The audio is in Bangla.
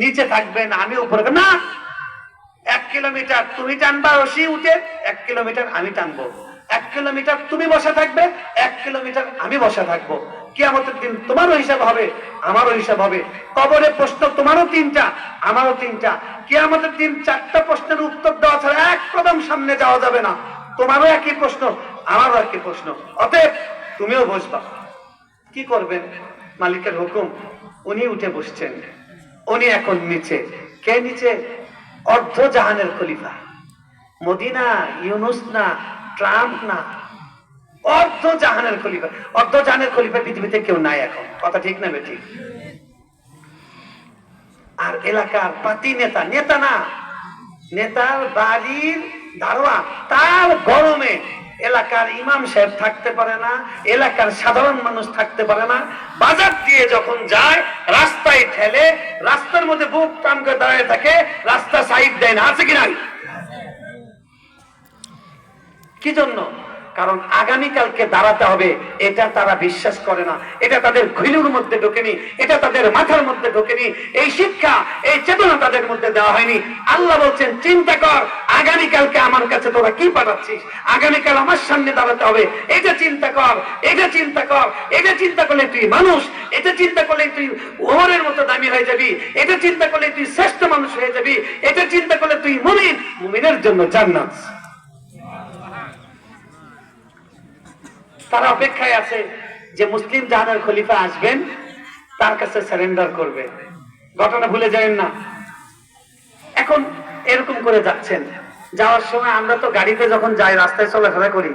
নিচে থাকবেন, আমি উপরে না। 1 কিলোমিটার তুমি টানবা রশি উঠে, 1 কিলোমিটার আমি টানবো। 1 কিলোমিটার তুমি বসা থাকবে, 1 কিলোমিটার আমি বসা থাকবো। কিয়ামতের দিন তোমারও হিসাব হবে, আমারও হিসাব হবে। কবরে প্রশ্ন তোমারও 3টা, আমারও 3টা। কিয়ামতের দিন 4টা প্রশ্নের উত্তর দেওয়া ছাড়া এক কদম সামনে যাওয়া যাবে না। তোমারও একই প্রশ্ন, আমারও একই প্রশ্ন। অতএব তুমিও বসবা। কি করবেন? মালিকের হুকুম, উনি উঠে বসছেন। উনি এখন নিচে। কে নিচে? অর্ধ জাহানের খলিফা। মদিনা, ইউনুস না, ট্রাম্প না, অর্ধ জাহানের খলিফা। অর্ধ জাহানের খলিফা পৃথিবীতে কেউ নাই এখন। কথা ঠিক না বেঠিক? আর এলাকার পাতি নেতা, নেতা না, নেতার বাড়ির দারোয়া, তার গরমে এলাকার ইমাম সাহেব থাকতে পারে না, এলাকার সাধারণ মানুষ থাকতে পারে না। বাজার দিয়ে যখন যায় রাস্তায় ঠেলে, রাস্তার মধ্যে বুক টান করে দাঁড়িয়ে থাকে, রাস্তা সাইড দেয় না। আছে কি নাই? কি জন্য? কারণ আগামীকালকে দাঁড়াতে হবে, এটা তারা বিশ্বাস করে না। এটা তাদের ঘিলুর মধ্যে ঢোকেনি, এটা তাদের মাথার মধ্যে ঢোকেনি। এই শিক্ষা, এই চেতনা তাদের মধ্যে দেওয়া হয়নি। আল্লাহ বলছেন, চিন্তা কর আগামীকালকে আমার কাছে তোরা কি পাঠাচ্ছিস। আগামীকাল আমার সামনে দাঁড়াতে হবে, এটা চিন্তা কর, এটা চিন্তা কর। এটা চিন্তা করলে তুই মানুষ, এটা চিন্তা করলে তুই ওমরের মতো দামি হয়ে যাবি, এটা চিন্তা করলে তুই শ্রেষ্ঠ মানুষ হয়ে যাবি, এটা চিন্তা করলে তুই মুমিন, মুমিনের জন্য জান্নাত। তারা অপেক্ষায় আছে যে মুসলিম জাহানের খলিফা আসবেন, তার কাছে সারেন্ডার করবে। ঘটনা ভুলে যাবেন না। এখন এরকম করে যাচ্ছেন, যাওয়ার সময় আমরা তো গাড়িতে যখন যাই, রাস্তায় চলাফেরা করি,